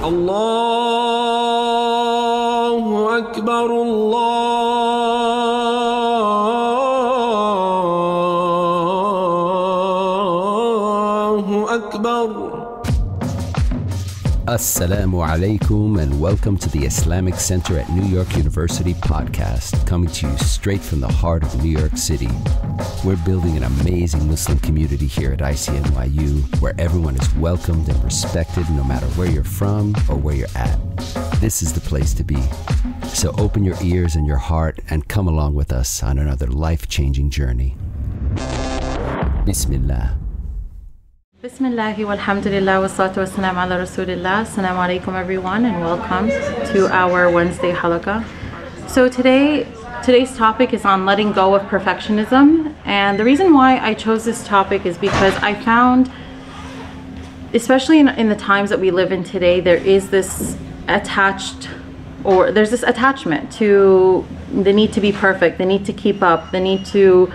الله أكبر الله أكبر. Assalamu alaikum and welcome to the Islamic Center at New York University podcast, coming to you straight from the heart of New York City. We're building an amazing Muslim community here at ICNYU where everyone is welcomed and respected no matter where you're from or where you're at. This is the place to be. So open your ears and your heart and come along with us on another life-changing journey. Bismillah. Bismillahi walhamdulillah wa salatu wa salam ala rasulillah. Assalamu alaikum everyone and welcome to our Wednesday halaqah. So today's topic is on letting go of perfectionism, and the reason why I chose this topic is because I found, especially in the times that we live in today, there's this attachment to the need to be perfect, the need to keep up, the need to,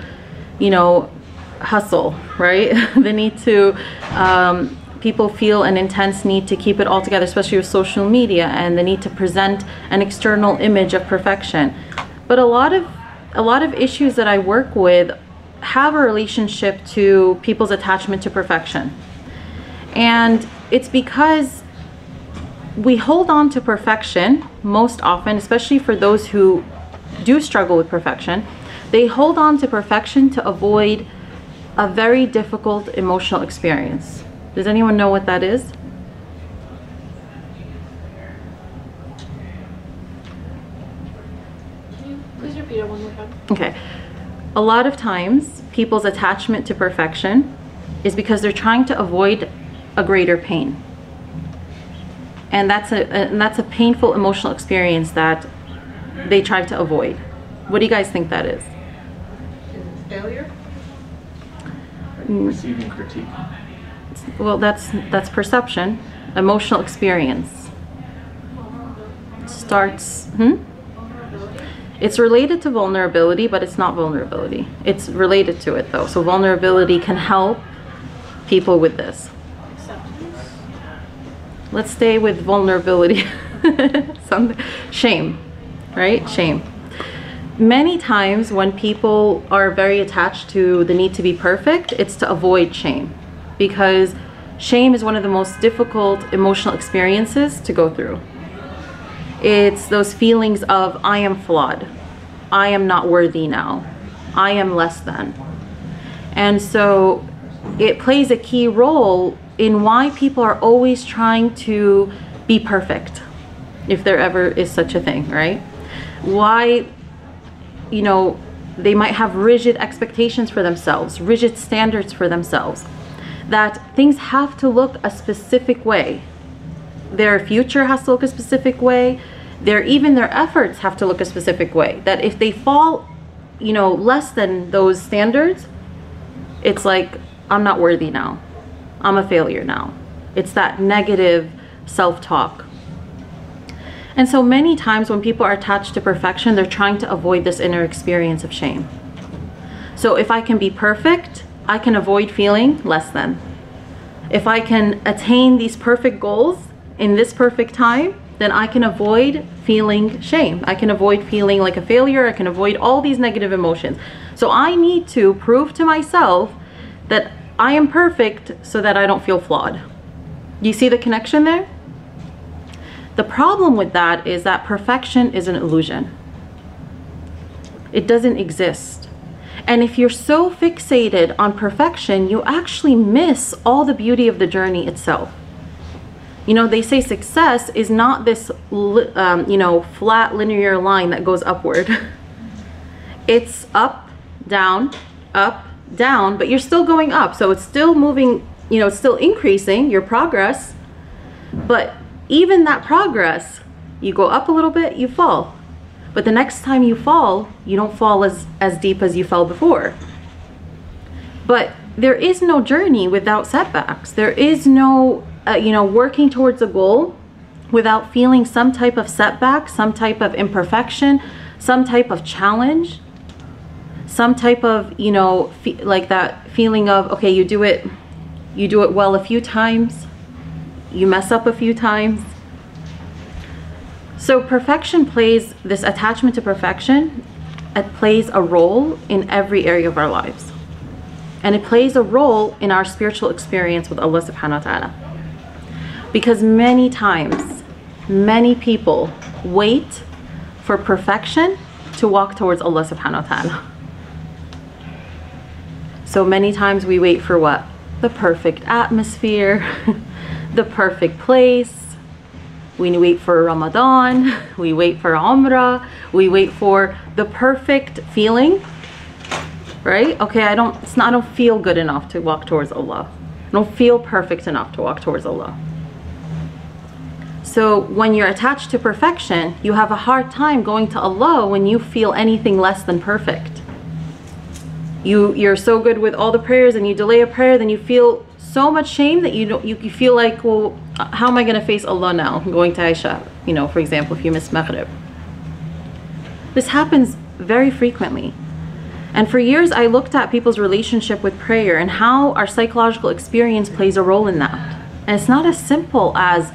hustle, right? The need to, people feel an intense need to keep it all together, especially with social media, and the need to present an external image of perfection. But a lot of issues that I work with have a relationship to people's attachment to perfection. And it's because we hold on to perfection most often, especially for those who do struggle with perfection. They hold on to perfection to avoid a very difficult emotional experience. Does anyone know what that is? Can you please repeat it one more time? Okay. A lot of times, people's attachment to perfection is because they're trying to avoid a greater pain. And that's a painful emotional experience that they try to avoid. What do you guys think that is? Failure? Receiving critique. Well, that's perception. Emotional experience starts. It's related to vulnerability, but it's not vulnerability. It's related to it though. So vulnerability can help people with this. Acceptance? Let's stay with vulnerability. Shame, right? Shame. Many times when people are very attached to the need to be perfect, it's to avoid shame, because shame is one of the most difficult emotional experiences to go through. It's those feelings of, I am flawed, I am not worthy now, I am less than. And so it plays a key role in why people are always trying to be perfect, if there ever is such a thing, right? Why, they might have rigid expectations for themselves, rigid standards for themselves, that things have to look a specific way. Their future has to look a specific way. Even their efforts have to look a specific way. That if they fall, less than those standards, it's like, I'm not worthy now. I'm a failure now. It's that negative self-talk. And so many times when people are attached to perfection, they're trying to avoid this inner experience of shame. So if I can be perfect, I can avoid feeling less than. If I can attain these perfect goals in this perfect time, then I can avoid feeling shame. I can avoid feeling like a failure. I can avoid all these negative emotions. So I need to prove to myself that I am perfect so that I don't feel flawed. You see the connection there? The problem with that is that perfection is an illusion. It doesn't exist. And if you're so fixated on perfection, you actually miss all the beauty of the journey itself. They say success is not this, flat linear line that goes upward. It's up, down, but you're still going up. So it's still moving, it's still increasing your progress, but even that progress, you go up a little bit, you fall. But the next time you fall, you don't fall as deep as you fell before. But there is no journey without setbacks. There is no, working towards a goal without feeling some type of setback, some type of imperfection, some type of challenge, some type of, like that feeling of, okay, you do it well a few times, you mess up a few times, So perfection plays, this attachment to perfection, it plays a role in every area of our lives. And it plays a role in our spiritual experience with Allah subhanahu wa ta'ala. Because many times, many people wait for perfection to walk towards Allah subhanahu wa ta'ala. So many times we wait for what? The perfect atmosphere, the perfect place. We wait for Ramadan, we wait for Umrah, we wait for the perfect feeling, right? Okay, I don't feel good enough to walk towards Allah. I don't feel perfect enough to walk towards Allah. So when you're attached to perfection, you have a hard time going to Allah when you feel anything less than perfect. You're so good with all the prayers and you delay a prayer, then you feel so much shame that you feel like, well, how am I going to face Allah now? I'm going to Aisha, for example, if you miss Maghrib. This happens very frequently. And for years, I looked at people's relationship with prayer and how our psychological experience plays a role in that. And it's not as simple as,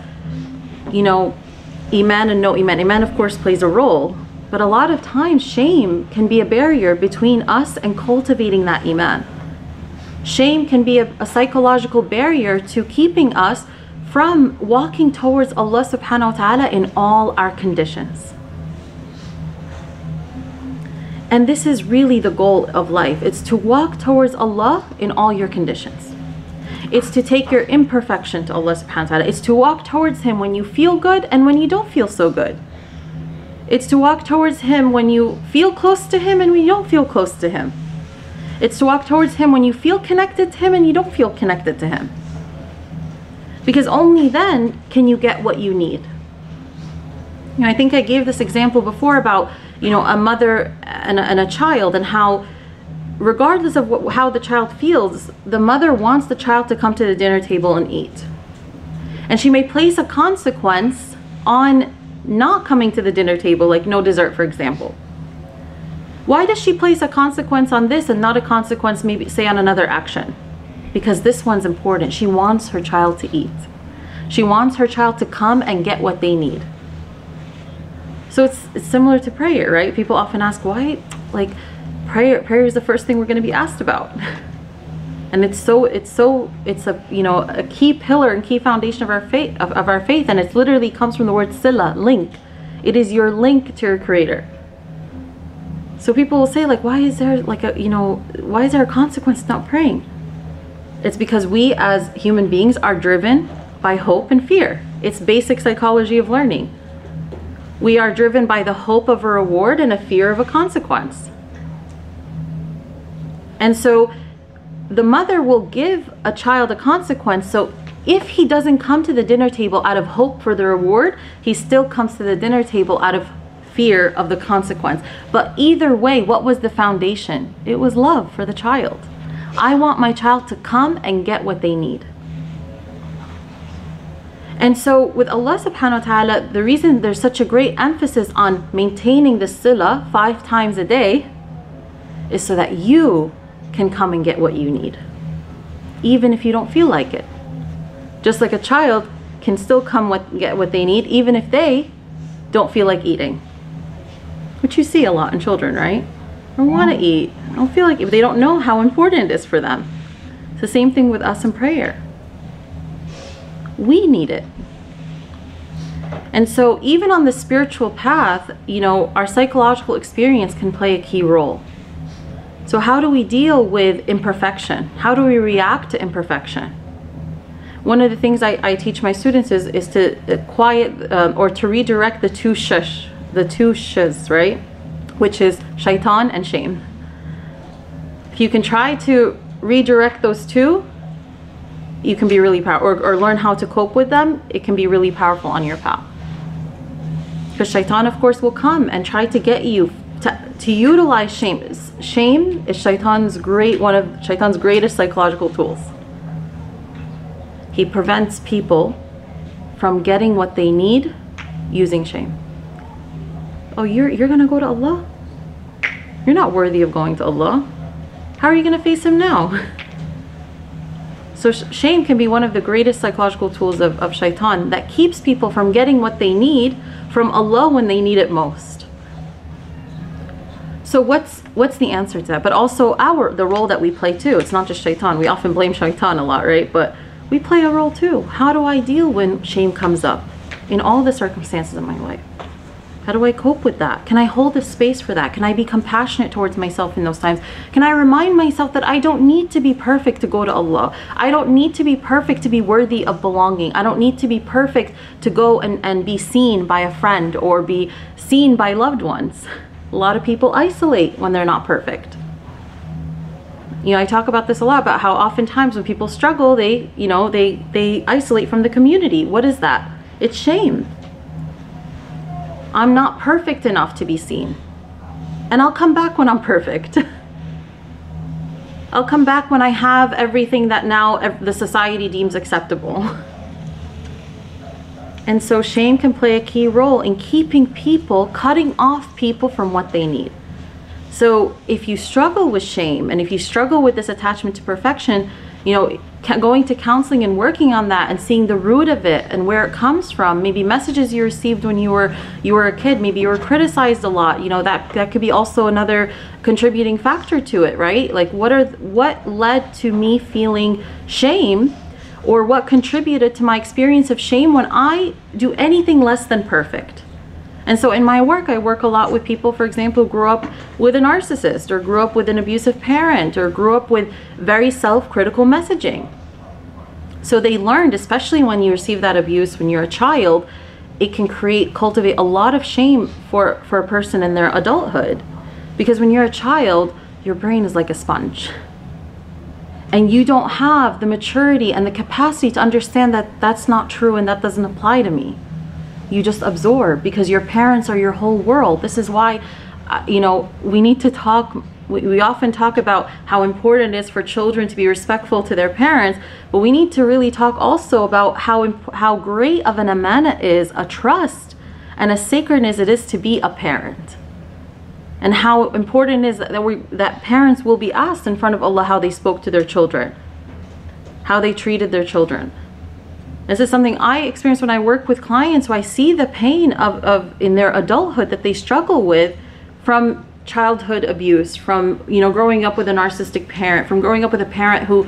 Iman and no Iman. Iman, of course, plays a role. But a lot of times, shame can be a barrier between us and cultivating that Iman. Shame can be a psychological barrier to keeping us from walking towards Allah subhanahu wa ta'ala in all our conditions. And this is really the goal of life. It's to walk towards Allah in all your conditions. It's to take your imperfection to Allah subhanahu wa ta'ala. It's to walk towards Him when you feel good and when you don't feel so good. It's to walk towards Him when you feel close to Him and when you don't feel close to Him. It's to walk towards Him when you feel connected to Him and you don't feel connected to Him. Because only then can you get what you need. I think I gave this example before about, a mother and a child, and how regardless of how the child feels, the mother wants the child to come to the dinner table and eat. And she may place a consequence on not coming to the dinner table, like no dessert, for example. Why does she place a consequence on this and not a consequence, maybe say, on another action? Because this one's important. She wants her child to eat. She wants her child to come and get what they need. So it's similar to prayer, right? People often ask, why? Like, prayer is the first thing we're going to be asked about. And it's a key pillar and key foundation of our faith, and it literally comes from the word sila, link. It is your link to your Creator. So people will say, like, why is there a consequence to not praying? It's because we as human beings are driven by hope and fear. It's basic psychology of learning. We are driven by the hope of a reward and a fear of a consequence. And so the mother will give a child a consequence. So if he doesn't come to the dinner table out of hope for the reward, he still comes to the dinner table out of fear of the consequence. But either way, what was the foundation? It was love for the child. I want my child to come and get what they need. And so with Allah subhanahu wa ta'ala, the reason there's such a great emphasis on maintaining the sila 5 times a day is so that you can come and get what you need, even if you don't feel like it. Just like a child can still come get what they need, even if they don't feel like eating. Which you see a lot in children, right? I want to eat. I don't feel like it, but they don't know how important it is for them. It's the same thing with us in prayer. We need it. And so even on the spiritual path, our psychological experience can play a key role. So how do we deal with imperfection? How do we react to imperfection? One of the things I teach my students is to quiet or to redirect the two shs, right? Which is shaitan and shame. If you can try to redirect those two, you can be really powerful, or learn how to cope with them, it can be really powerful on your path. Because shaitan, of course, will come and try to get you to utilize shame. Shame is one of shaitan's greatest psychological tools. He prevents people from getting what they need using shame. Oh, you're gonna go to Allah? You're not worthy of going to Allah. How are you gonna face Him now? So shame can be one of the greatest psychological tools of shaitan that keeps people from getting what they need from Allah when they need it most. So what's the answer to that? But also the role that we play too. It's not just shaitan. We often blame shaitan a lot, right? But we play a role too. How do I deal when shame comes up in all the circumstances of my life? How do I cope with that? Can I hold a space for that? Can I be compassionate towards myself in those times? Can I remind myself that I don't need to be perfect to go to Allah? I don't need to be perfect to be worthy of belonging. I don't need to be perfect to go and be seen by a friend or be seen by loved ones. A lot of people isolate when they're not perfect. You know, I talk about this a lot, about how oftentimes when people struggle, they isolate from the community. What is that? It's shame. I'm not perfect enough to be seen. And I'll come back when I'm perfect. I'll come back when I have everything that now the society deems acceptable. And so shame can play a key role in keeping people, cutting off people from what they need. So if you struggle with shame and if you struggle with this attachment to perfection, you know, going to counseling and working on that and seeing the root of it and where it comes from, maybe messages you received when you were a kid, maybe you were criticized a lot, you know, that could be also another contributing factor to it, right? Like what led to me feeling shame, or what contributed to my experience of shame when I do anything less than perfect? And so in my work, I work a lot with people, for example, who grew up with a narcissist or grew up with an abusive parent or grew up with very self-critical messaging. So they learned, especially when you receive that abuse when you're a child, it can cultivate a lot of shame for a person in their adulthood. Because when you're a child, your brain is like a sponge. And you don't have the maturity and the capacity to understand that that's not true and that doesn't apply to me. You just absorb because your parents are your whole world. This is why, you know, we need to talk. We often talk about how important it is for children to be respectful to their parents, but we need to really talk also about how great of an amana is a trust and a sacredness it is to be a parent. And how important it is that parents will be asked in front of Allah how they spoke to their children, how they treated their children. This is something I experience when I work with clients, who I see the pain of in their adulthood that they struggle with from childhood abuse, from, you know, growing up with a narcissistic parent, from growing up with a parent who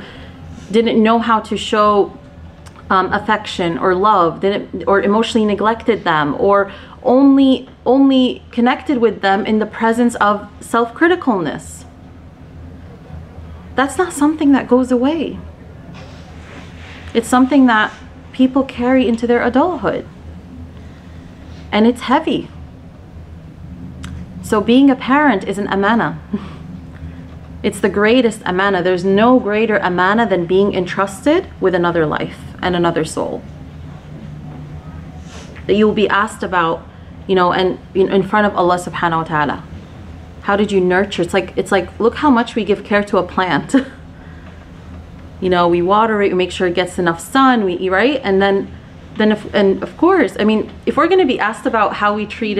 didn't know how to show affection or love, or emotionally neglected them, or only connected with them in the presence of self-criticalness. That's not something that goes away. It's something that people carry into their adulthood, and it's heavy. So being a parent is an amana. It's the greatest amana. There's no greater amana than being entrusted with another life and another soul that you will be asked about, you know, and in front of Allah subhanahu wa ta'ala. How did you nurture? It's like look how much we give care to a plant. You know, we water it, we make sure it gets enough sun, we eat, right? And then of course, I mean, if we're going to be asked about how we treat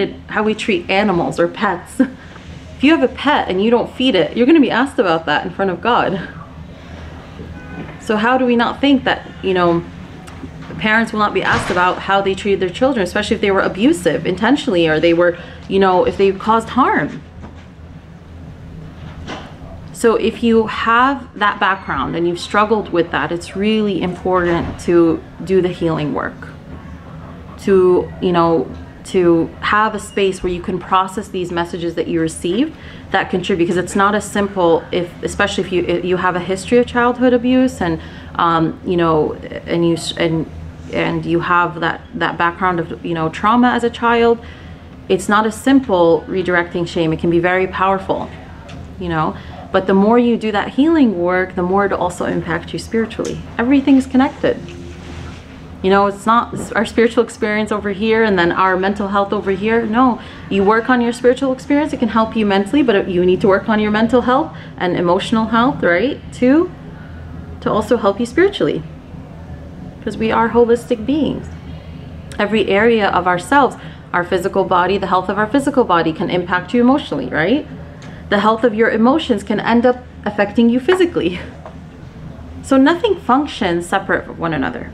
animals or pets, if you have a pet and you don't feed it, you're going to be asked about that in front of God. So how do we not think that, you know, parents will not be asked about how they treated their children, especially if they were abusive intentionally, or they were, you know, if they caused harm? So if you have that background and you've struggled with that, it's really important to do the healing work, to, you know, to have a space where you can process these messages that you received that contribute, because it's not as simple, especially if you have a history of childhood abuse and you know, and you have that background of, you know, trauma as a child. It's not as simple redirecting shame. It can be very powerful, you know. But the more you do that healing work, the more it'll also impact you spiritually. Everything's connected. You know, it's not our spiritual experience over here and then our mental health over here. No, you work on your spiritual experience, it can help you mentally, but you need to work on your mental health and emotional health, right? To also help you spiritually. Because we are holistic beings. Every area of ourselves, our physical body, the health of our physical body can impact you emotionally, right? The health of your emotions can end up affecting you physically. So nothing functions separate from one another.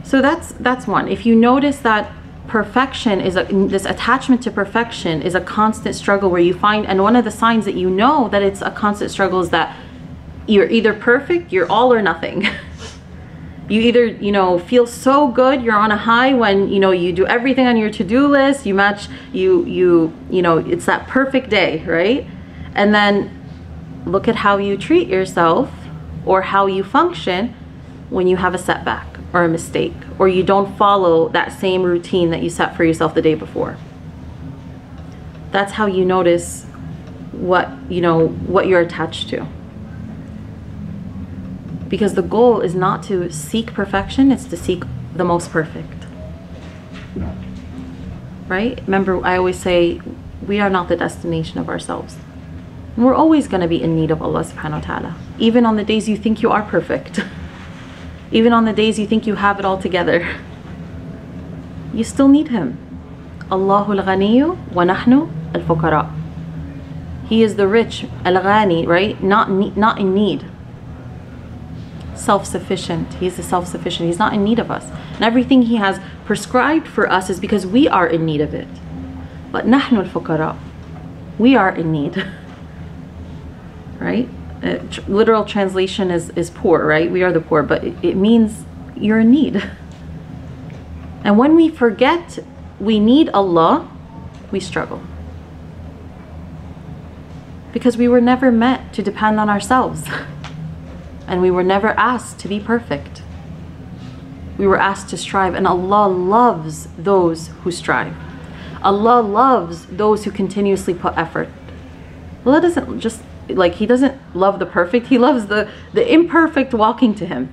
So that's one. If you notice that perfection is this attachment to perfection is a constant struggle where you find, and one of the signs that you know that it's a constant struggle is that you're either perfect, you're all or nothing. You either, you know, feel so good, you're on a high when, you know, you do everything on your to-do list, you match, you know, it's that perfect day, right? And then look at how you treat yourself or how you function when you have a setback or a mistake, or you don't follow that same routine that you set for yourself the day before. That's how you notice what, you know, what you're attached to. Because the goal is not to seek perfection, it's to seek the most perfect. Right? Remember, I always say, we are not the destination of ourselves. And we're always going to be in need of Allah subhanahu wa ta'ala. Even on the days you think you are perfect. Even on the days you think you have it all together. You still need Him. Allahul Ghaniyu wa nahnu al-fuqara. He is the rich, al-Ghani, right? Not in need. Self-sufficient. He's the self-sufficient. He's not in need of us. And everything He has prescribed for us is because we are in need of it. But nahnu al-fuqara. We are in need. Right? Literal translation is poor, right? We are the poor, but it means you're in need. And when we forget we need Allah, we struggle. Because we were never meant to depend on ourselves. And we were never asked to be perfect. We were asked to strive, and Allah loves those who strive. Allah loves those who continuously put effort. Allah doesn't just, like, He doesn't love the perfect, He loves the imperfect walking to Him.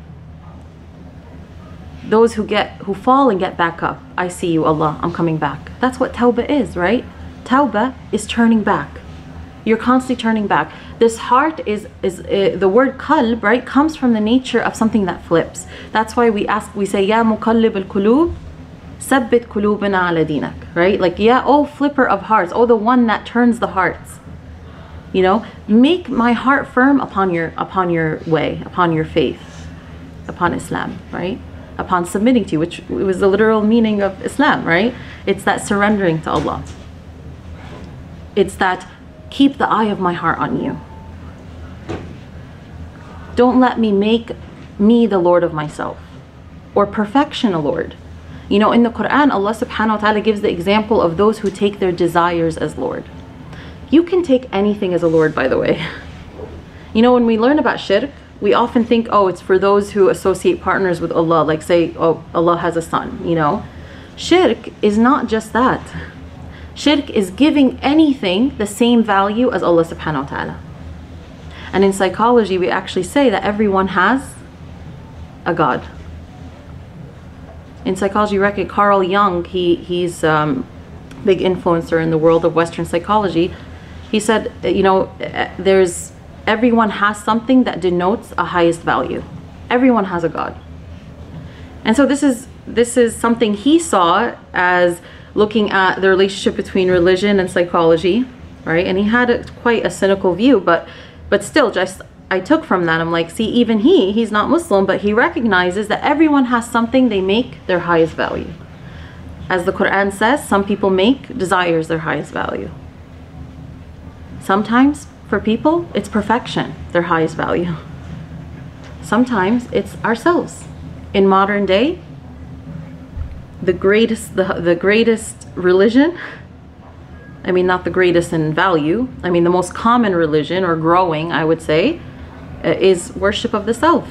Those who fall and get back up. I see you, Allah, I'm coming back. That's what tawbah is, right? Tawbah is turning back. You're constantly turning back. This heart is the word qalb, right, comes from the nature of something that flips. That's why we say, Ya muqallib al-qulub, sabbit qulubana ala dinak, right? Like, yeah, oh flipper of hearts, oh the one that turns the hearts. You know, make my heart firm upon your way, upon your faith, upon Islam, right? Upon submitting to you, which was the literal meaning of Islam, right? It's that surrendering to Allah. It's that keep the eye of my heart on you. Don't let me make me the Lord of myself, or perfection a Lord. You know, in the Quran, Allah subhanahu wa ta'ala gives the example of those who take their desires as Lord. You can take anything as a Lord, by the way. You know, when we learn about shirk, we often think, oh, it's for those who associate partners with Allah, like say, oh, Allah has a son, you know. Shirk is not just that. Shirk is giving anything the same value as Allah subhanahu wa ta'ala. And in psychology, we actually say that everyone has a God. In psychology, reckon Carl Jung, he's big influencer in the world of Western psychology. He said, you know, everyone has something that denotes a highest value. Everyone has a God. And so this is something he saw as looking at the relationship between religion and psychology, right? And he had quite a cynical view, but still, just I took from that, I'm like, see, even he's not Muslim, but he recognizes that everyone has something they make their highest value. As the Quran says, some people make desires their highest value. Sometimes for people, it's perfection, their highest value. Sometimes it's ourselves. In modern day, the greatest religion, I mean, not the greatest in value, I mean, the most common religion, or growing, I would say, is worship of the self.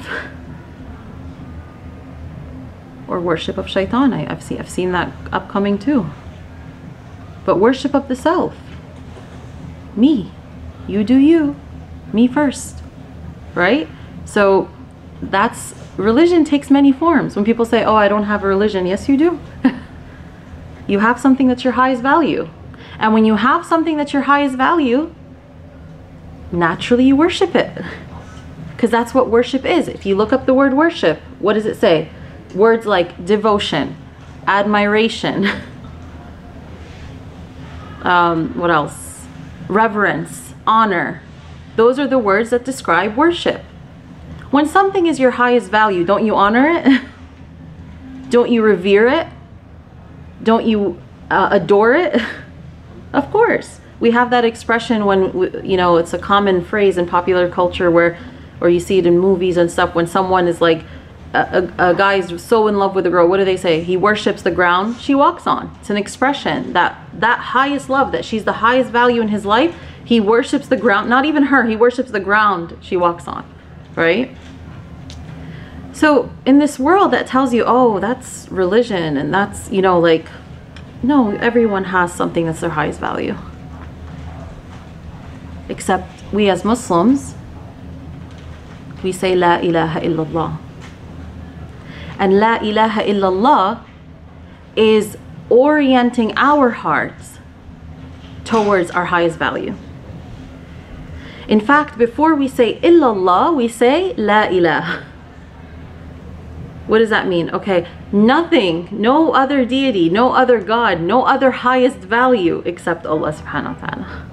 Or worship of shaitan. I've seen that upcoming too. But worship of the self. Me. You do you. Me first. Right? So that's, religion takes many forms. When people say, oh, I don't have a religion. Yes, you do. You have something that's your highest value. And when you have something that's your highest value, naturally you worship it. Because that's what worship is. If you look up the word worship, what does it say? Words like devotion, admiration, what else? Reverence, honor, Those are the words that describe worship. When something is your highest value, don't you honor it? Don't you revere it? Don't you adore it? Of course. We have that expression when, you know, it's a common phrase in popular culture where, or you see it in movies and stuff, when someone is like, a guy is so in love with a girl, what do they say? He worships the ground she walks on. It's an expression that highest love, that she's the highest value in his life. He worships the ground, not even her, he worships the ground she walks on, right? So in this world that tells you, oh, that's religion and that's, you know, like, no, everyone has something that's their highest value. Except we as Muslims, we say La ilaha illallah. And La ilaha illallah is orienting our hearts towards our highest value. In fact, before we say illallah, we say La ilaha. What does that mean? Okay, nothing, no other deity, no other God, no other highest value except Allah subhanahu wa ta'ala.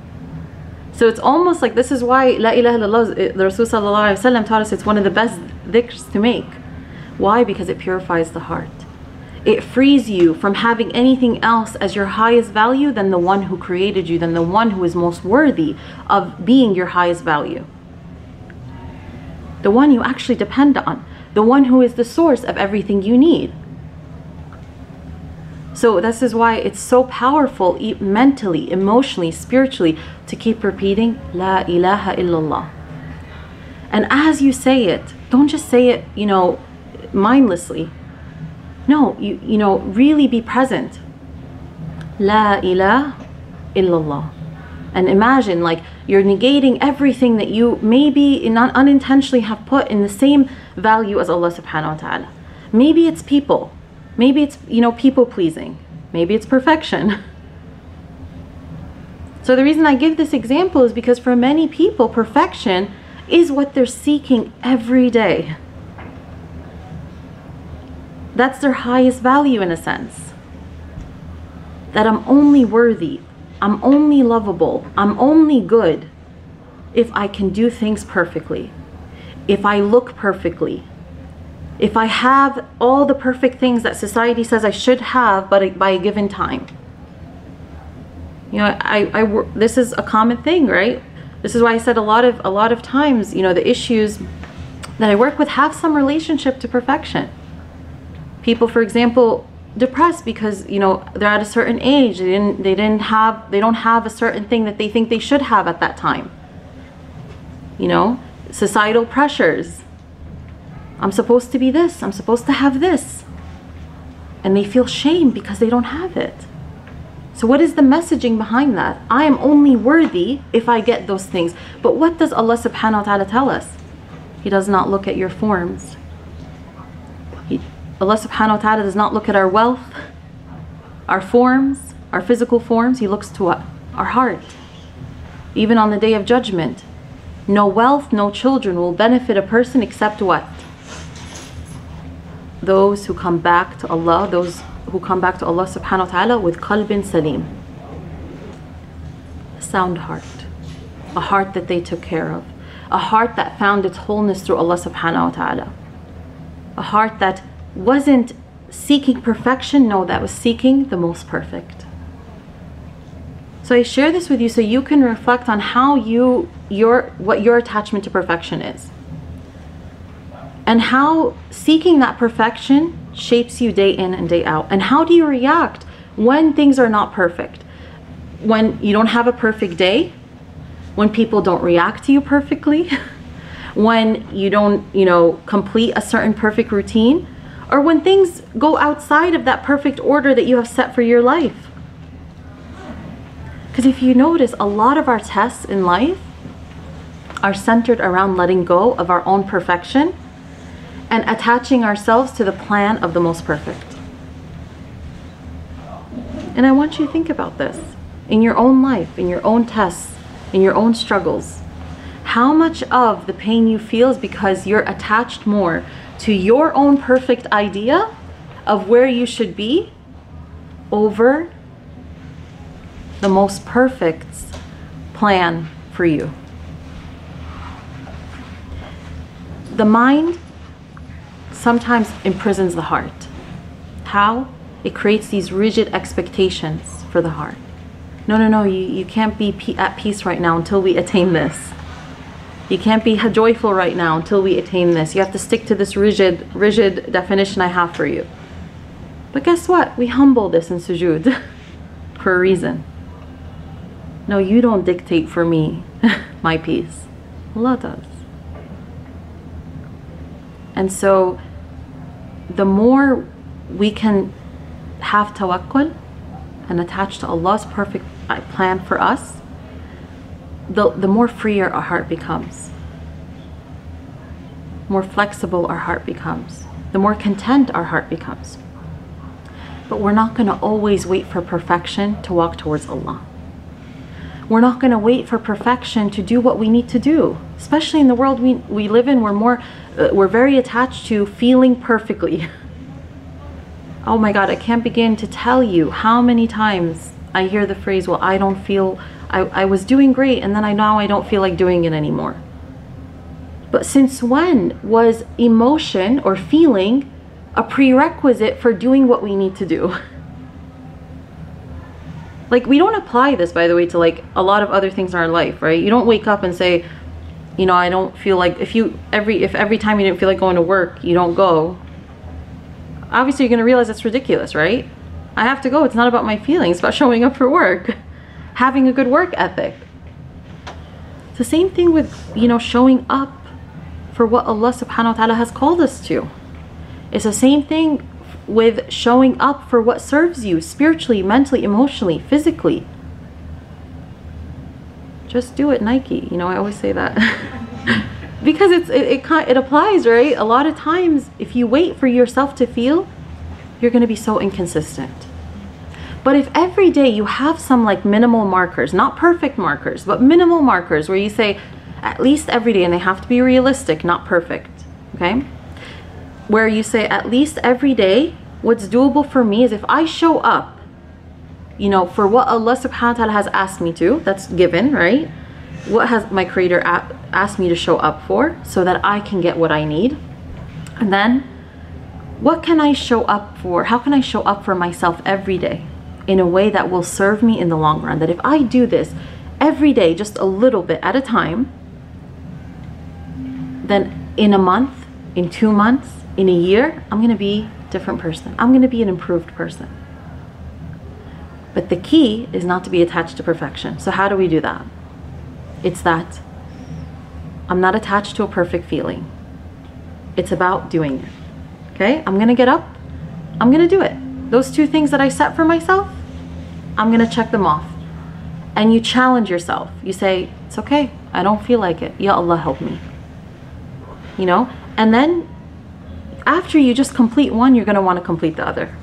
So it's almost like, this is why La ilaha illallah, the Rasul sallallahu alayhi wa sallam taught us it's one of the best dhikrs to make. Why? Because it purifies the heart. It frees you from having anything else as your highest value than the one who created you, than the one who is most worthy of being your highest value. The one you actually depend on. The one who is the source of everything you need. So this is why it's so powerful mentally, emotionally, spiritually to keep repeating La ilaha illallah. And as you say it, don't just say it, you know, mindlessly. No, you know, really be present. La ilaha illallah. And imagine like you're negating everything that you maybe unintentionally have put in the same value as Allah subhanahu wa ta'ala. Maybe it's people. Maybe it's, you know, people pleasing. Maybe it's perfection. So the reason I give this example is because for many people, perfection is what they're seeking every day. That's their highest value in a sense. That I'm only worthy, I'm only lovable, I'm only good if I can do things perfectly, if I look perfectly, if I have all the perfect things that society says I should have but by a given time. You know, this is a common thing, right? This is why I said a lot of times, you know, the issues that I work with have some relationship to perfection. People, for example, depressed because, you know, they're at a certain age, they don't have a certain thing that they think they should have at that time. You know, societal pressures. I'm supposed to be this, I'm supposed to have this. And they feel shame because they don't have it. So what is the messaging behind that? I am only worthy if I get those things. But what does Allah subhanahu wa ta'ala tell us? He does not look at your forms. Allah subhanahu wa ta'ala does not look at our wealth, our forms, our physical forms. He looks to what? Our heart. Even on the day of judgment, no wealth, no children will benefit a person except what? Those who come back to Allah, those who come back to Allah subhanahu wa ta'ala with qalbin salim. A sound heart. A heart that they took care of. A heart that found its wholeness through Allah subhanahu wa ta'ala. A heart that wasn't seeking perfection, no, that was seeking the most perfect. So I share this with you so you can reflect on how what your attachment to perfection is. And how seeking that perfection shapes you day in and day out. And how do you react when things are not perfect? When you don't have a perfect day, when people don't react to you perfectly, when you don't, you know, complete a certain perfect routine, or when things go outside of that perfect order that you have set for your life. Because if you notice, a lot of our tests in life are centered around letting go of our own perfection and attaching ourselves to the plan of the most perfect. And I want you to think about this in your own life, in your own tests, in your own struggles. How much of the pain you feel is because you're attached more to your own perfect idea of where you should be over the most perfect plan for you. the mind sometimes imprisons the heart. How? It creates these rigid expectations for the heart. No, you can't be at peace right now until we attain this. You can't be joyful right now until we attain this. You have to stick to this rigid definition I have for you. But guess what? We humble this in sujood for a reason. No, you don't dictate for me my peace. Allah does. And so the more we can have tawakkul and attach to Allah's perfect plan for us, the more freer our heart becomes, more flexible our heart becomes, the more content our heart becomes. But we're not going to always wait for perfection to walk towards Allah. We're not going to wait for perfection to do what we need to do. Especially in the world we live in, we're very attached to feeling perfectly. Oh my God, I can't begin to tell you how many times I hear the phrase, well, I don't feel, I was doing great and then now I don't feel like doing it anymore. But since when was emotion or feeling a prerequisite for doing what we need to do? Like, we don't apply this, by the way, to like a lot of other things in our life, right? You don't wake up and say, you know, I don't feel like, if every time you didn't feel like going to work, you don't go, obviously you're going to realize that's ridiculous, right? I have to go. It's not about my feelings, it's about showing up for work, having a good work ethic. It's the same thing with, you know, showing up for what Allah subhanahu wa ta'ala has called us to. It's the same thing with showing up for what serves you spiritually, mentally, emotionally, physically. Just do it, Nike. You know, I always say that. Because it applies, right? A lot of times, if you wait for yourself to feel, you're going to be so inconsistent. But if every day you have some like minimal markers, not perfect markers, but minimal markers where you say, at least every day, and they have to be realistic, not perfect, okay? Where you say, at least every day, what's doable for me is if I show up, you know, for what Allah subhanahu wa ta'ala has asked me to, that's given, right? What has my creator asked me to show up for so that I can get what I need? And then, what can I show up for? How can I show up for myself every day in a way that will serve me in the long run? That if I do this every day, just a little bit at a time, then in a month, in 2 months, in a year, I'm going to be a different person. I'm going to be an improved person. But the key is not to be attached to perfection. So how do we do that? It's that I'm not attached to a perfect feeling. It's about doing it. Okay? I'm going to get up. I'm going to do it. Those 2 things that I set for myself, I'm going to check them off. And you challenge yourself. You say, it's okay. I don't feel like it. Ya Allah, help me. You know? And then after you just complete one, you're going to want to complete the other.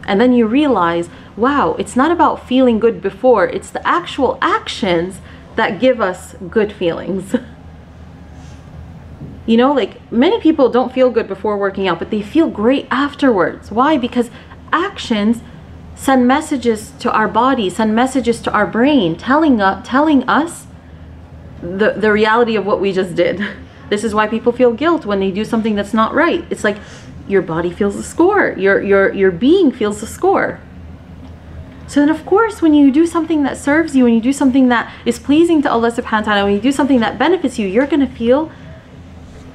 And then you realize, wow, it's not about feeling good before. It's the actual actions that give us good feelings. You know, like many people don't feel good before working out, but they feel great afterwards. Why? Because actions send messages to our body, send messages to our brain, telling us the reality of what we just did. This is why people feel guilt when they do something that's not right. It's like your body feels the score, your being feels the score. So then of course when you do something that serves you, when you do something that is pleasing to Allah subhanahu wa ta'ala, when you do something that benefits you, you're going to feel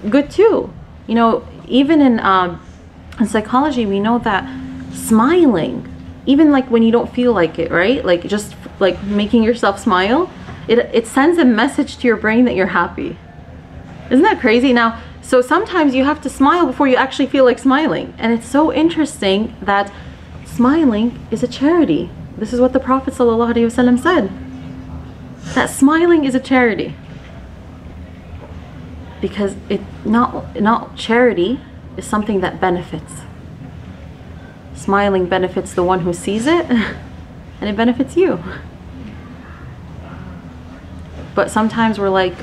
good too. You know, even in psychology, we know that smiling, even like when you don't feel like it, right? Like just like making yourself smile, it sends a message to your brain that you're happy. Isn't that crazy? Now, so sometimes you have to smile before you actually feel like smiling. And it's so interesting that smiling is a charity. This is what the Prophet ﷺ said. That smiling is a charity. Because not charity is something that benefits. Smiling benefits the one who sees it, and it benefits you. But sometimes we're like,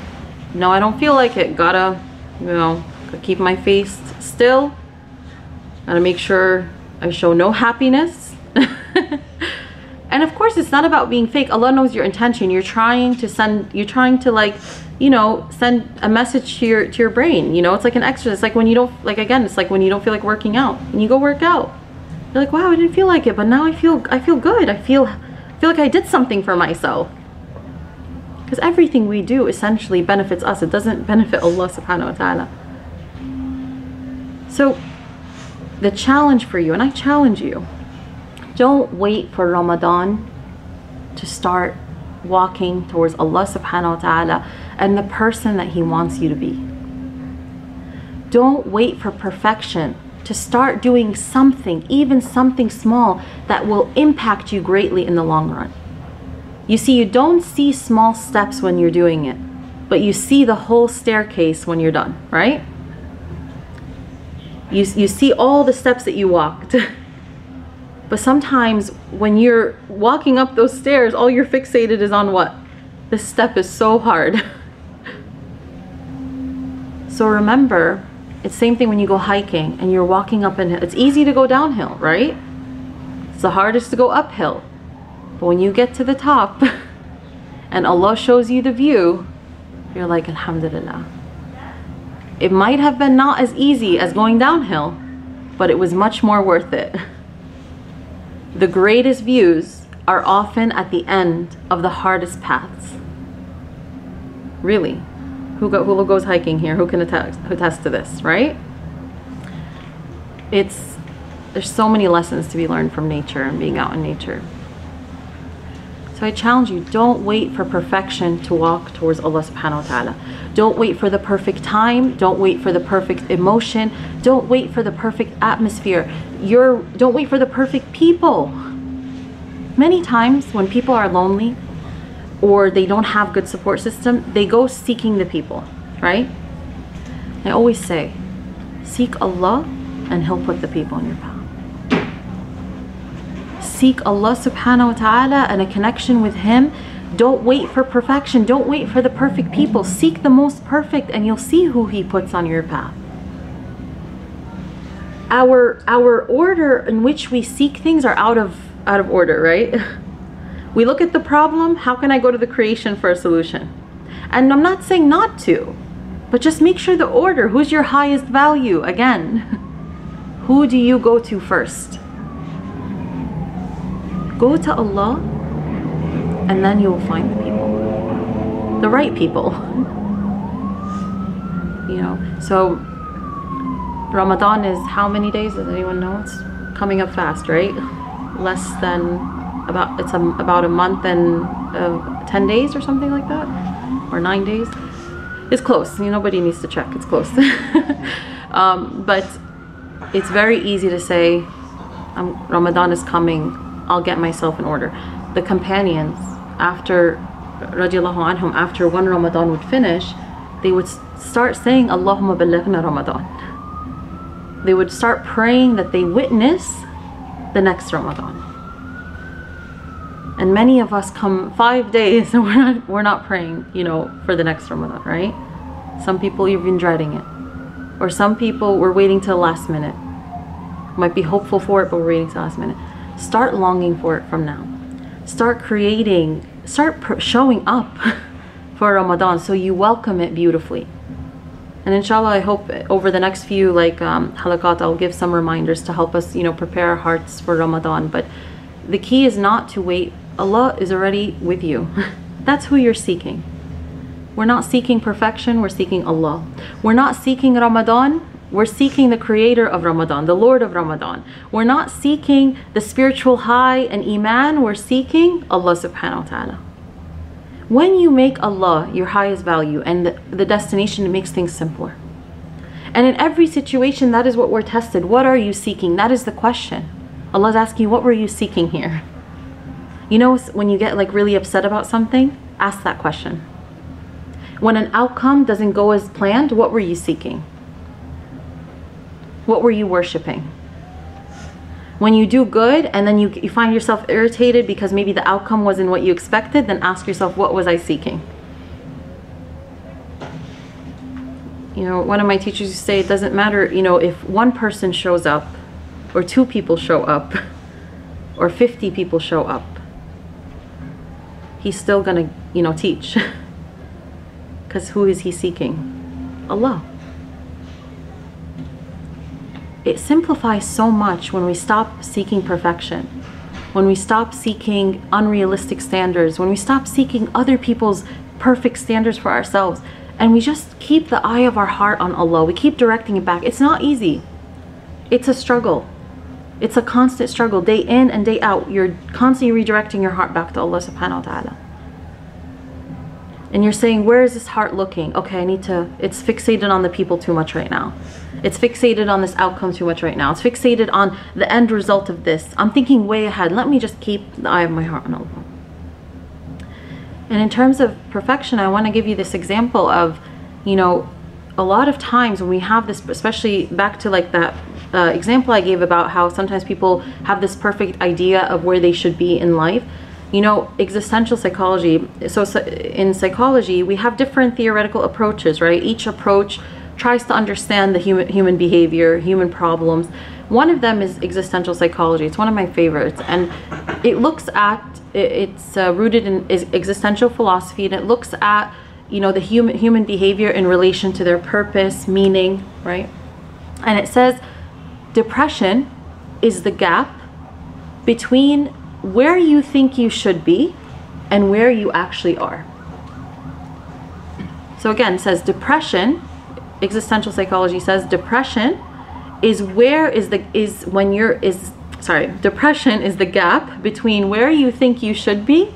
no, I don't feel like it. Gotta, you know, keep my face still. Gotta make sure I show no happiness. And of course, it's not about being fake. Allah knows your intention. You're trying to like you know, send a message to your brain. You know, it's like an exercise. It's like when you don't, like, again, it's like when you don't feel like working out and you go work out. You're like, wow, I didn't feel like it, but now I feel good. I feel like I did something for myself. Because everything we do essentially benefits us. It doesn't benefit Allah subhanahu wa ta'ala. So the challenge for you, and I challenge you, don't wait for Ramadan to start walking towards Allah subhanahu wa ta'ala and the person that He wants you to be. Don't wait for perfection to start doing something, even something small, that will impact you greatly in the long run. You see, you don't see small steps when you're doing it, but you see the whole staircase when you're done, right? You see all the steps that you walked. But sometimes when you're walking up those stairs, all you're fixated is on what? This step is so hard. So remember, it's the same thing when you go hiking and you're walking up and it's easy to go downhill, right? It's the hardest to go uphill. But when you get to the top and Allah shows you the view, you're like, alhamdulillah. It might have been not as easy as going downhill, but it was much more worth it. The greatest views are often at the end of the hardest paths. Really. Who goes hiking here? Who can attest to this, right? There's so many lessons to be learned from nature and being out in nature. So I challenge you, don't wait for perfection to walk towards Allah subhanahu wa ta'ala. Don't wait for the perfect time. Don't wait for the perfect emotion. Don't wait for the perfect atmosphere. Don't wait for the perfect people. Many times when people are lonely or they don't have good support system, they go seeking the people, right? I always say, seek Allah and He'll put the people in your path. Seek Allah subhanahu wa ta'ala and a connection with Him. Don't wait for perfection. Don't wait for the perfect people. Seek the most perfect and you'll see who He puts on your path. Our order in which we seek things are out of order, right? We look at the problem, how can I go to the creation for a solution? And I'm not saying not to, but just make sure the order. Who's your highest value? Again, who do you go to first? Go to Allah, and then you will find the people, the right people. You know, so Ramadan is how many days? Does anyone know? It's coming up fast, right? Less than about a month and 10 days or something like that, or 9 days. It's close. Nobody needs to check. It's close. But it's very easy to say, Ramadan is coming. I'll get myself in order. The companions, after radiallahu anhum, after one Ramadan would finish, they would start saying, Allahumma balighna Ramadan. They would start praying that they witness the next Ramadan. And many of us come 5 days and we're not praying, for the next Ramadan, right? Some people even dreading it. Or some people were waiting till the last minute. Might be hopeful for it, but we're waiting till the last minute. Start longing for it from now. Start creating, showing up for Ramadan so you welcome it beautifully. And inshallah, I hope over the next few halaqat, I'll give some reminders to help us, prepare our hearts for Ramadan. But the key is not to wait. Allah is already with you. That's who you're seeking. We're not seeking perfection, we're seeking Allah. We're not seeking Ramadan, we're seeking the creator of Ramadan, the Lord of Ramadan. We're not seeking the spiritual high and iman, we're seeking Allah subhanahu wa ta'ala. When you make Allah your highest value and the destination, it makes things simpler. And in every situation, that is what we're tested. What are you seeking? That is the question. Allah's asking you, what were you seeking here? When you get really upset about something, ask that question. When an outcome doesn't go as planned, what were you seeking? What were you worshiping? When you do good and then you find yourself irritated because maybe the outcome wasn't what you expected, then ask yourself, what was I seeking? One of my teachers used to say, it doesn't matter, if one person shows up or 2 people show up or 50 people show up, he's still gonna, teach. Because who is he seeking? Allah. It simplifies so much when we stop seeking perfection, when we stop seeking unrealistic standards, when we stop seeking other people's perfect standards for ourselves, and we just keep the eye of our heart on Allah. We keep directing it back. It's not easy. It's a struggle. It's a constant struggle. Day in and day out, you're constantly redirecting your heart back to Allah subhanahu wa ta'ala. And you're saying, where is this heart looking? Okay, it's fixated on the people too much right now. It's fixated on this outcome too much right now. It's fixated on the end result of this. I'm thinking way ahead. Let me just keep the eye of my heart on Allah. And in terms of perfection, I want to give you this example of, a lot of times when we have this, especially back to like that example I gave about how sometimes people have this perfect idea of where they should be in life. Existential psychology. So in psychology, we have different theoretical approaches, right? Each approach tries to understand the human behavior, human problems. One of them is existential psychology. It's one of my favorites, and it looks at, it's rooted in existential philosophy, and it looks at, the human behavior in relation to their purpose, meaning, right? And it says depression is the gap between where you think you should be and where you actually are. So again, it says depression, existential psychology says depression is depression is the gap between where you think you should be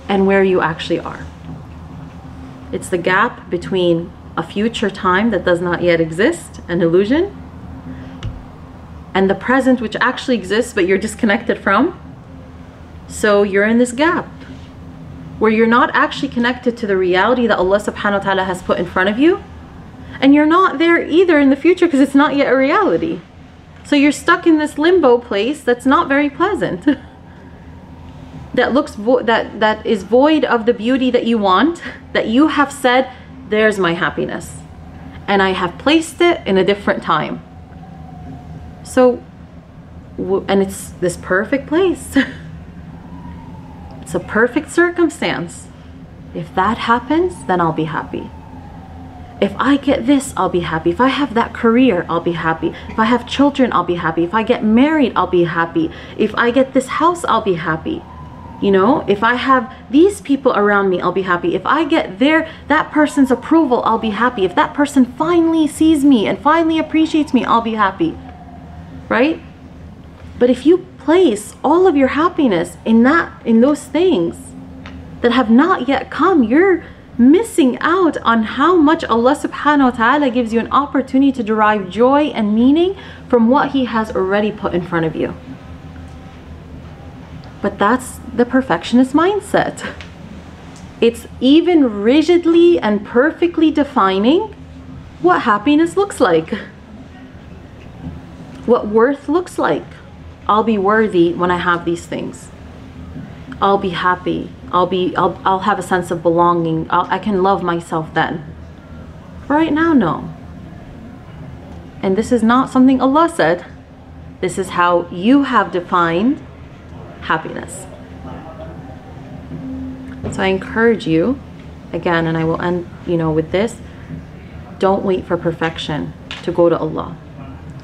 and where you actually are. It's the gap between a future time that does not yet exist, an illusion, and the present which actually exists but you're disconnected from. So you're in this gap where you're not actually connected to the reality that Allah subhanahu wa ta'ala has put in front of you, and you're not there either in the future because it's not yet a reality. So you're stuck in this limbo place that's not very pleasant, that is void of the beauty that you want, that you have said, there's my happiness, and I have placed it in a different time. So, and it's this perfect place. It's a perfect circumstance. If that happens, then I'll be happy. If I get this, I'll be happy. If I have that career, I'll be happy. If I have children, I'll be happy. If I get married, I'll be happy. If I get this house, I'll be happy. If I have these people around me, I'll be happy. If I get that person's approval, I'll be happy. If that person finally sees me and finally appreciates me, I'll be happy. Right? But if you place all of your happiness in those things that have not yet come, you're missing out on how much Allah subhanahu wa ta'ala gives you an opportunity to derive joy and meaning from what He has already put in front of you. But that's the perfectionist mindset. It's even rigidly and perfectly defining what happiness looks like, what worth looks like. I'll be worthy when I have these things. I'll be happy. I'll have a sense of belonging. I can love myself then. Right now, no. And this is not something Allah said. This is how you have defined happiness. So I encourage you, again, and I will end, with this. Don't wait for perfection to go to Allah.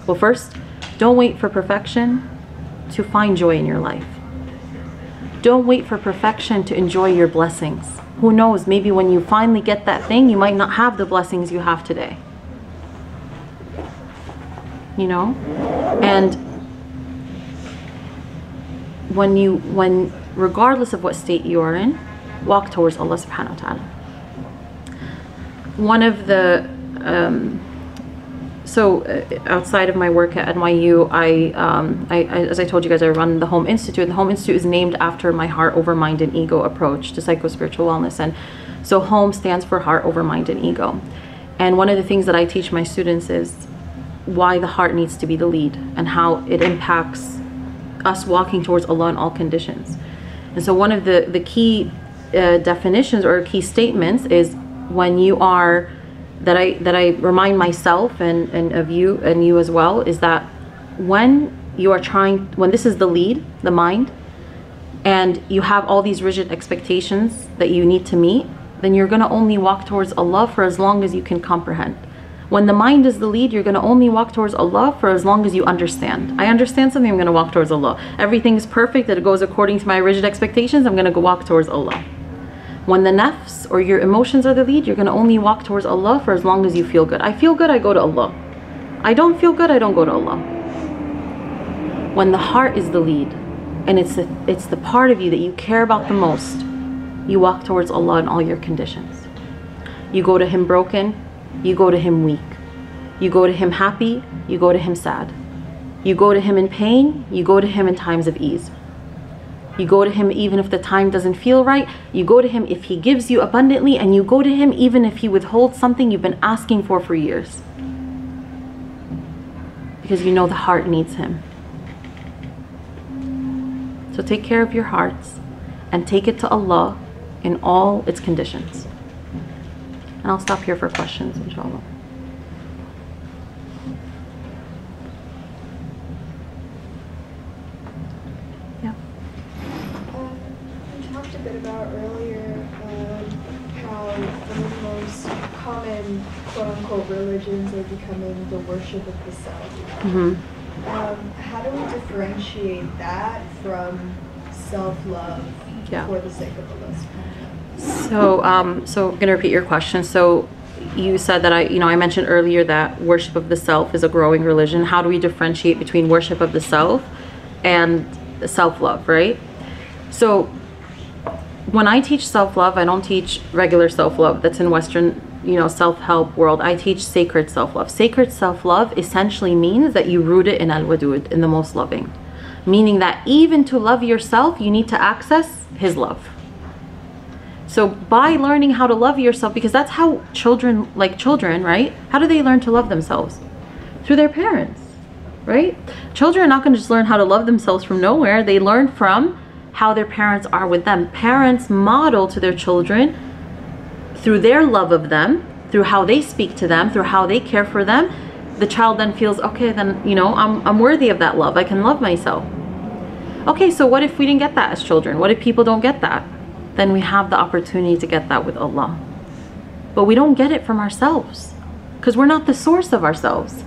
Well, first, don't wait for perfection to find joy in your life. Don't wait for perfection to enjoy your blessings. Who knows, maybe when you finally get that thing, you might not have the blessings you have today. And when regardless of what state you are in, walk towards Allah subhanahu wa ta'ala. One of the outside of my work at NYU, I as I told you guys, I run the Home Institute. The Home Institute is named after my heart over mind and ego approach to psycho-spiritual wellness. And so Home stands for heart over mind and ego. And one of the things that I teach my students is why the heart needs to be the lead and how it impacts us walking towards Allah in all conditions. And so one of the key definitions or key statements is when you are, that I remind myself and of you and you as well, is that when this is the lead, the mind, and you have all these rigid expectations that you need to meet, then you're going to only walk towards Allah for as long as you can comprehend. When the mind is the lead, you're going to only walk towards Allah for as long as you understand. I understand something, I'm going to walk towards Allah. Everything is perfect, that it goes according to my rigid expectations, I'm going to go walk towards Allah. When the nafs or your emotions are the lead, you're going to only walk towards Allah for as long as you feel good. I feel good, I go to Allah. I don't feel good, I don't go to Allah. When the heart is the lead, and it's the part of you that you care about the most, you walk towards Allah in all your conditions. You go to Him broken, you go to Him weak. You go to Him happy, you go to Him sad. You go to Him in pain, you go to Him in times of ease. You go to Him even if the time doesn't feel right. You go to Him if He gives you abundantly, and you go to Him even if He withholds something you've been asking for years. Because you know the heart needs Him. So take care of your hearts and take it to Allah in all its conditions. And I'll stop here for questions, inshallah. Yeah. We talked a bit about earlier how one of the most common quote-unquote religions are becoming the worship of the self. Mm-hmm. How do we differentiate that from self-love for the sake of Allah? So I'm gonna repeat your question. So you said that I mentioned earlier that worship of the self is a growing religion. How do we differentiate between worship of the self and self-love, right? So when I teach self-love, I don't teach regular self-love that's in Western, self-help world. I teach sacred self-love. Sacred self-love essentially means that you root it in al-wadud, in the most loving. Meaning that even to love yourself, you need to access His love. So by learning how to love yourself, because that's how children, right? How do they learn to love themselves? Through their parents, right? Children are not going to just learn how to love themselves from nowhere. They learn from how their parents are with them. Parents model to their children through their love of them, through how they speak to them, through how they care for them. The child then feels, okay, then, I'm worthy of that love. I can love myself. Okay, so what if we didn't get that as children? What if people don't get that? Then we have the opportunity to get that with Allah. But we don't get it from ourselves because we're not the source of ourselves.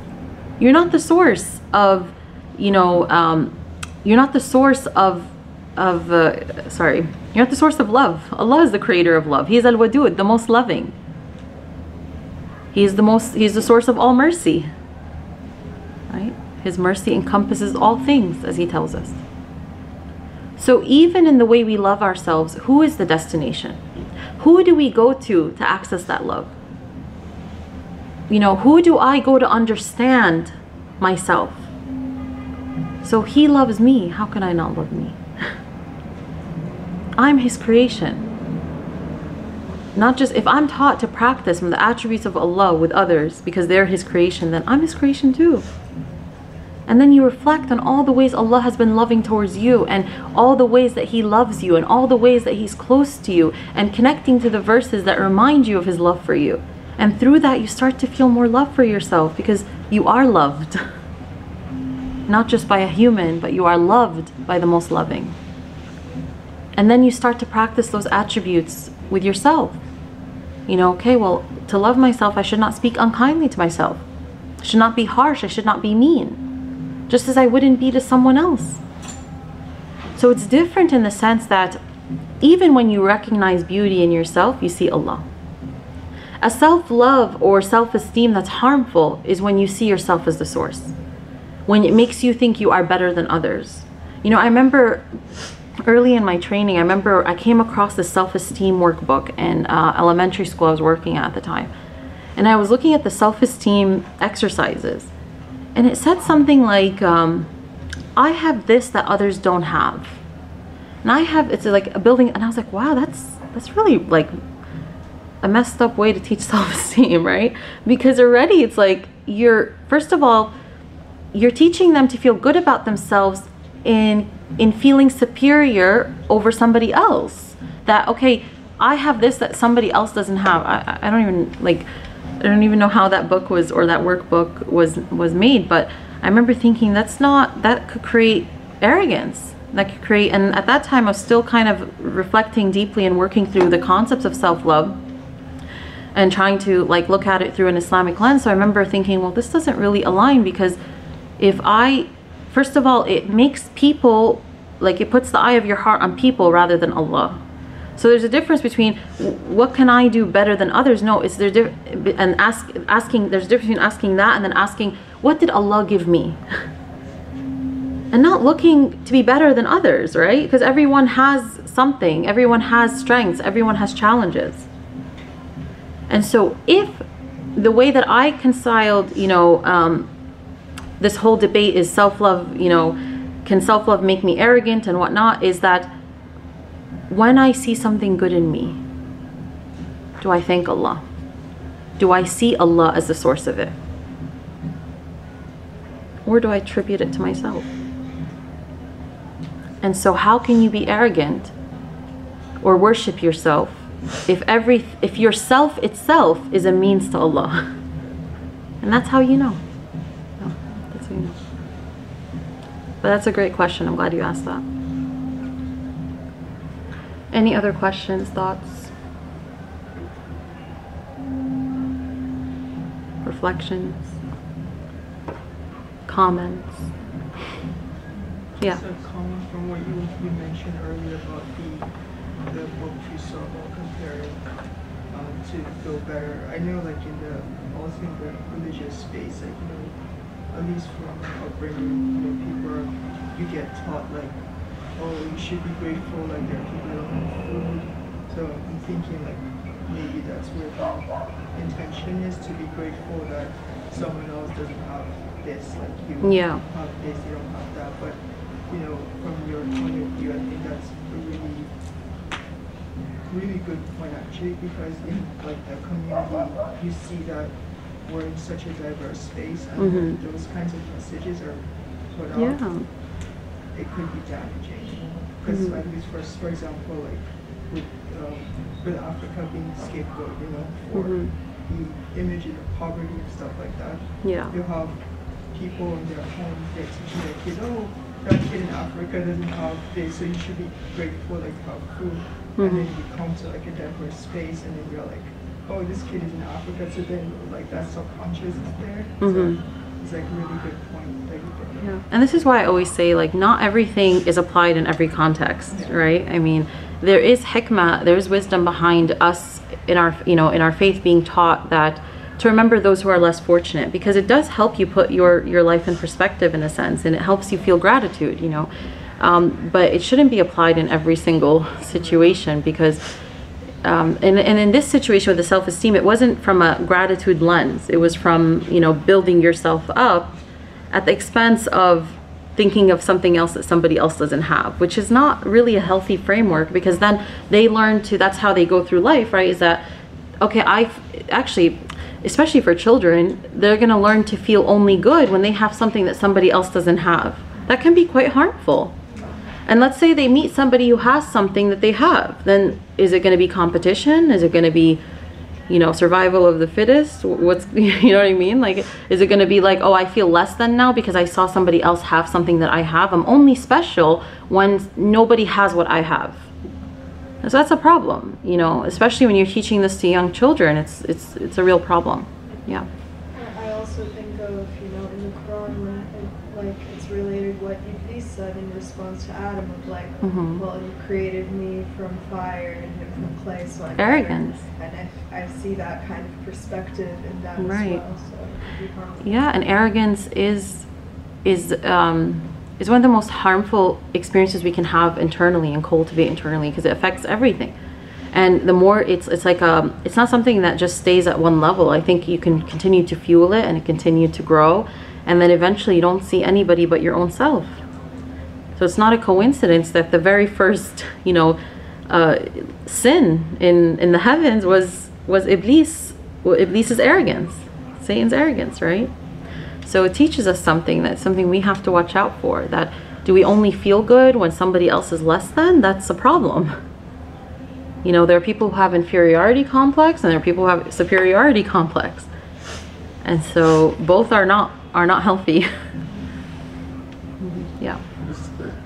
You're not the source of, you're not the source of you're not the source of love. Allah is the creator of love. He is al-wadud, the most loving. He's the source of all mercy. Right? His mercy encompasses all things, as He tells us. So even in the way we love ourselves, who is the destination? Who do we go to access that love? Who do I go to understand myself? So He loves me. How can I not love me? I'm His creation. Not just if I'm taught to practice from the attributes of Allah with others because they're His creation, then I'm His creation too. And then you reflect on all the ways Allah has been loving towards you, and all the ways that He loves you, and all the ways that He's close to you, and connecting to the verses that remind you of His love for you. And through that, you start to feel more love for yourself because you are loved. Not just by a human, but you are loved by the most loving. And then you start to practice those attributes with yourself. Okay, well, to love myself, I should not speak unkindly to myself. I should not be harsh. I should not be mean. Just as I wouldn't be to someone else. So it's different in the sense that even when you recognize beauty in yourself, you see Allah. A self-love or self-esteem that's harmful is when you see yourself as the source. When it makes you think you are better than others. I remember early in my training, I came across this self-esteem workbook in elementary school I was working at the time. And I was looking at the self-esteem exercises. And it said something like, I have this that others don't have. And it's like a building, and I was like, wow, that's really like a messed up way to teach self-esteem, right? Because already it's like, first of all, you're teaching them to feel good about themselves in feeling superior over somebody else. That, okay, I have this that somebody else doesn't have. I don't even know how that book was, or that workbook was made, but I remember thinking that could create arrogance. that could create, and at that time I was still kind of reflecting deeply and working through the concepts of self-love and trying to like look at it through an Islamic lens. So I remember thinking, well, this doesn't really align, because if I, first of all, it makes people, like it puts the eye of your heart on people rather than Allah. So there's a difference between what can I do better than others? No, it's there, and asking, there's a difference between asking that and then asking, what did Allah give me? And not looking to be better than others, right? Because everyone has something, everyone has strengths, everyone has challenges. And so if the way that I conciled, you know, this whole debate is self-love, you know, can self-love make me arrogant and whatnot, is that when I see something good in me, do I thank Allah? Do I see Allah as the source of it? Or do I attribute it to myself? And so how can you be arrogant or worship yourself if yourself itself is a means to Allah? And that's how you know. No, that's how you know. But that's a great question. I'm glad you asked that. Any other questions, thoughts, reflections, comments? Yeah. So comment from what you mentioned earlier about the book you saw about comparing to feel better. I know, like also in the religious space, like, you know, at least from upbringing, you know, you get taught like, oh, you should be grateful, like there are people that don't have food. So I'm thinking like maybe that's where the intention is, to be grateful that someone else doesn't have this, like you have this, you don't have that. But you know, from your point of view, I think that's a really good point actually, because in like the community, you see that we're in such a diverse space, and those kinds of messages are put out. It could be damaging, because like for example, like with Africa being scapegoat, you know, for the image of poverty and stuff like that. Yeah. You have people in their home, they're teaching their kids, oh, that kid in Africa doesn't have this, so you should be grateful like to have food. And then you come to like a diverse space, and then you're like, oh, this kid is in Africa, so then like that subconscious is there. So it's like a really good point that you brought up. Yeah. And this is why I always say, like, not everything is applied in every context, right? I mean, there is hikmah, there's wisdom behind us in our, you know, in our faith being taught that to remember those who are less fortunate, because it does help you put your life in perspective in a sense, and it helps you feel gratitude, you know. But it shouldn't be applied in every single situation, because and in this situation with the self-esteem, it wasn't from a gratitude lens. It was from, you know, building yourself up at the expense of thinking of something else that somebody else doesn't have, which is not really a healthy framework, because then they learn to, that's how they go through life, right? Is that, okay, actually, especially for children, they're going to learn to feel only good when they have something that somebody else doesn't have. That can be quite harmful. And let's say they meet somebody who has something that they have, then is it going to be competition? Is it going to be, you know, survival of the fittest? What's, you know what I mean? Like, is it going to be like, oh, I feel less than now because I saw somebody else have something that I have? I'm only special when nobody has what I have. And so that's a problem, you know, especially when you're teaching this to young children. It's a real problem. Yeah. I also think of, you know, in the Quran, when like it's related what Iblis said in response to Adam, of like, well, you created me from fire and him from clay, so I'm arrogance. better. And I see that kind of perspective in that as well. So it could be harmful. Yeah, and arrogance is one of the most harmful experiences we can have internally and cultivate internally, because it affects everything. And the more it's like it's not something that just stays at one level. I think you can continue to fuel it and continue to grow, and then eventually you don't see anybody but your own self. So it's not a coincidence that the very first, you know, sin in the heavens was Iblis's arrogance, Satan's arrogance, right? So it teaches us something, that's something we have to watch out for, that do we only feel good when somebody else is less than? That's a problem. You know, there are people who have inferiority complex, and there are people who have superiority complex. And so both are not healthy. Yeah.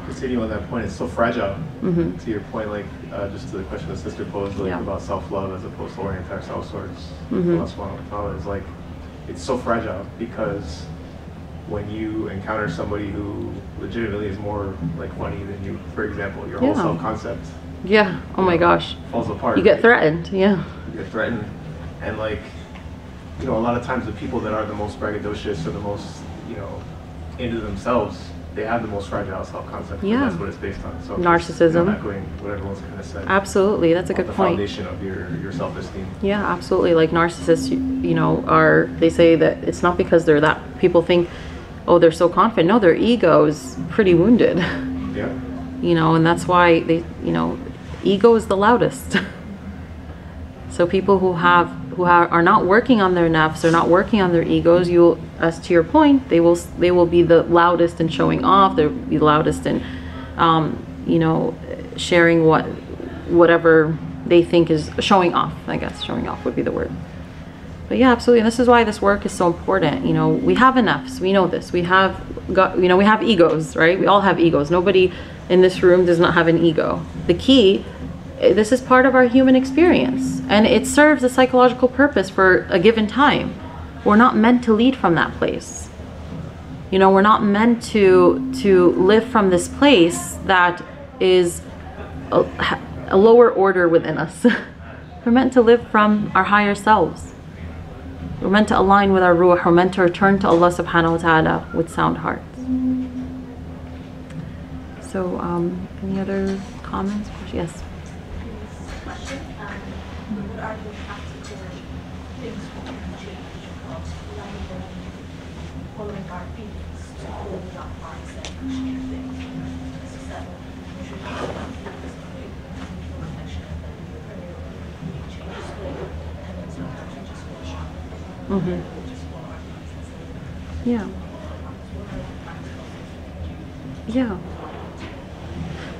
This continuing on that point, it's so fragile. To your point, like just to the question the sister posed, like about self-love as opposed to orienting ourselves towards Allah subhanahu wa ta'ala, is like it's so fragile because when you encounter somebody who legitimately is more like funny than you, for example, your whole self-concept. Yeah. Oh my gosh. Falls apart. You get threatened. Yeah. You get threatened, and like, you know, a lot of times the people that are the most braggadocious or the most, you know, into themselves, they have the most fragile self-concept. Yeah. That's what it's based on. So narcissism. Just, echoing what everyone's kind of said. Absolutely, that's a good the point. Foundation of your self-esteem. Yeah, absolutely. Like narcissists, you know, they say that it's not because they're that. People think, oh, they're so confident. No, their ego is pretty wounded. Yeah. You know, and that's why they, you know, ego is the loudest. So people who are not working on their nafs, they're not working on their egos, as to your point, they will be the loudest in showing off. They'll be the loudest in, you know, sharing whatever they think is showing off. I guess showing off would be the word. But yeah, absolutely. And this is why this work is so important. You know, we have nafs. We know this. We have got, you know, we have egos, right? We all have egos. Nobody in this room does not have an ego. The key, this is part of our human experience, and it serves a psychological purpose for a given time. We're not meant to lead from that place. You know, we're not meant to live from this place that is a lower order within us. We're meant to live from our higher selves. We're meant to align with our ruh. We're meant to return to Allah subhanahu wa ta'ala with sound hearts. So, any other comments? Yes. Question. What are the practical things we can change rather than following our feelings to hold our hearts and share things? As you said, we should have feelings of perfection and then prayer we change this way, and then sometimes we just want to shop. We just follow our feelings. Yeah. Yeah.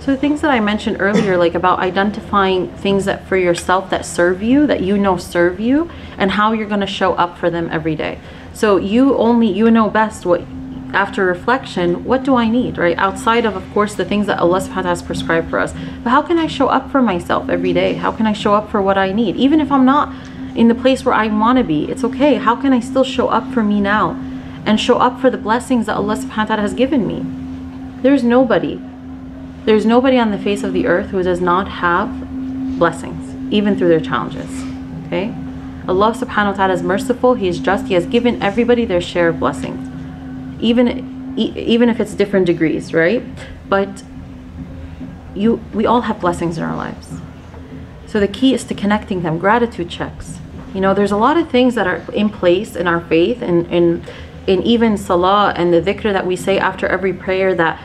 So the things that I mentioned earlier, like about identifying things that for yourself that serve you, that you know serve you, and how you're going to show up for them every day. So you know best what, after reflection, what do I need, right? Outside of course, the things that Allah subhanahu wa ta'ala has prescribed for us. But how can I show up for myself every day? How can I show up for what I need? Even if I'm not in the place where I want to be, it's okay. How can I still show up for me now? And show up for the blessings that Allah subhanahu wa ta'ala has given me? There's nobody on the face of the earth who does not have blessings, even through their challenges. Okay? Allah subhanahu wa ta'ala is merciful, He is just, He has given everybody their share of blessings. Even if it's different degrees, right? But we all have blessings in our lives. So the key is to connecting them, gratitude checks. You know, there's a lot of things that are in place in our faith and in even salah and the dhikr that we say after every prayer that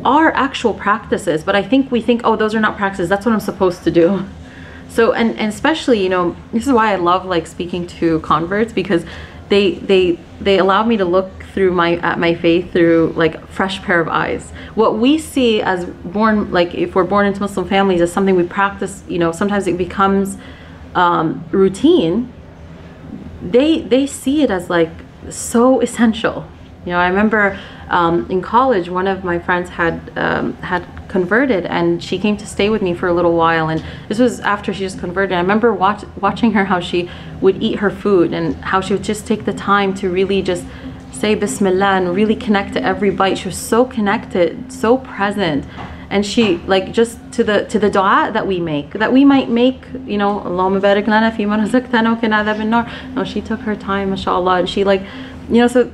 are actual practices, but I think we think, oh, those are not practices, that's what I'm supposed to do. So and especially, you know, this is why I love like speaking to converts, because they allow me to look through at my faith through like a fresh pair of eyes. What we see as born, like if we're born into Muslim families, is something we practice, you know, sometimes it becomes routine. They see it as like so essential. You know, I remember in college, one of my friends had converted, and she came to stay with me for a little while. And this was after she just converted. I remember watching her, how she would eat her food and how she would just take the time to really just say Bismillah and really connect to every bite. She was so connected, so present. And she, like, just to the dua that we might make, you know, Allahumma barik lana fima razaqtana wa qina adhaban nar. No, she took her time, mashallah, and she, like, you know, so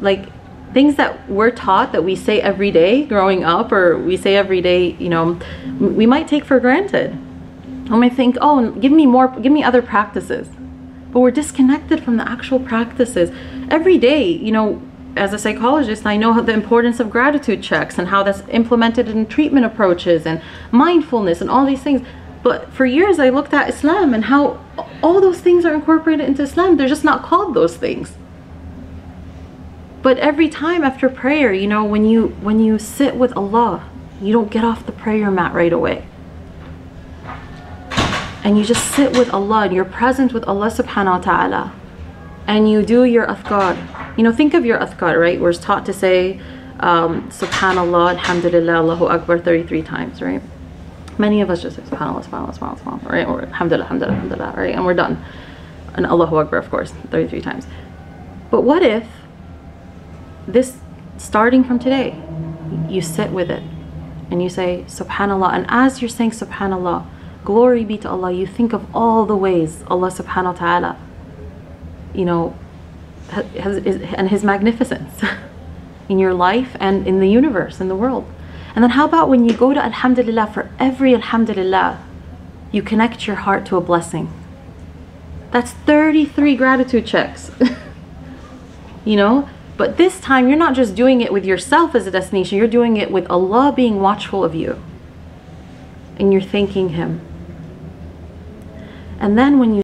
like things that we're taught that we say every day growing up, or we say every day, you know, we might take for granted. We might think, oh, give me other practices. But we're disconnected from the actual practices. Every day, you know, as a psychologist, I know the importance of gratitude checks and how that's implemented in treatment approaches and mindfulness and all these things. But for years I looked at Islam and how all those things are incorporated into Islam. They're just not called those things. But every time after prayer, you know, when you sit with Allah, you don't get off the prayer mat right away. And you just sit with Allah and you're present with Allah subhanahu wa ta'ala. And you do your adhkar. You know, think of your adhkar, right? We're taught to say Subhanallah, Alhamdulillah, Allahu Akbar 33 times, right? Many of us just say Subhanallah, Subhanallah, Subhanallah, Subhanallah, right? Or Alhamdulillah, Alhamdulillah, Alhamdulillah, right? And we're done. And Allahu Akbar, of course, 33 times. But what if this, starting from today, you sit with it and you say Subhanallah, and as you're saying Subhanallah, glory be to Allah, you think of all the ways Allah subhanahu wa ta'ala, you know, and His magnificence in your life and in the universe, in the world. And then how about when you go to Alhamdulillah, for every Alhamdulillah, you connect your heart to a blessing. That's 33 gratitude checks. You know? But this time, you're not just doing it with yourself as a destination, you're doing it with Allah being watchful of you. And you're thanking Him. And then when you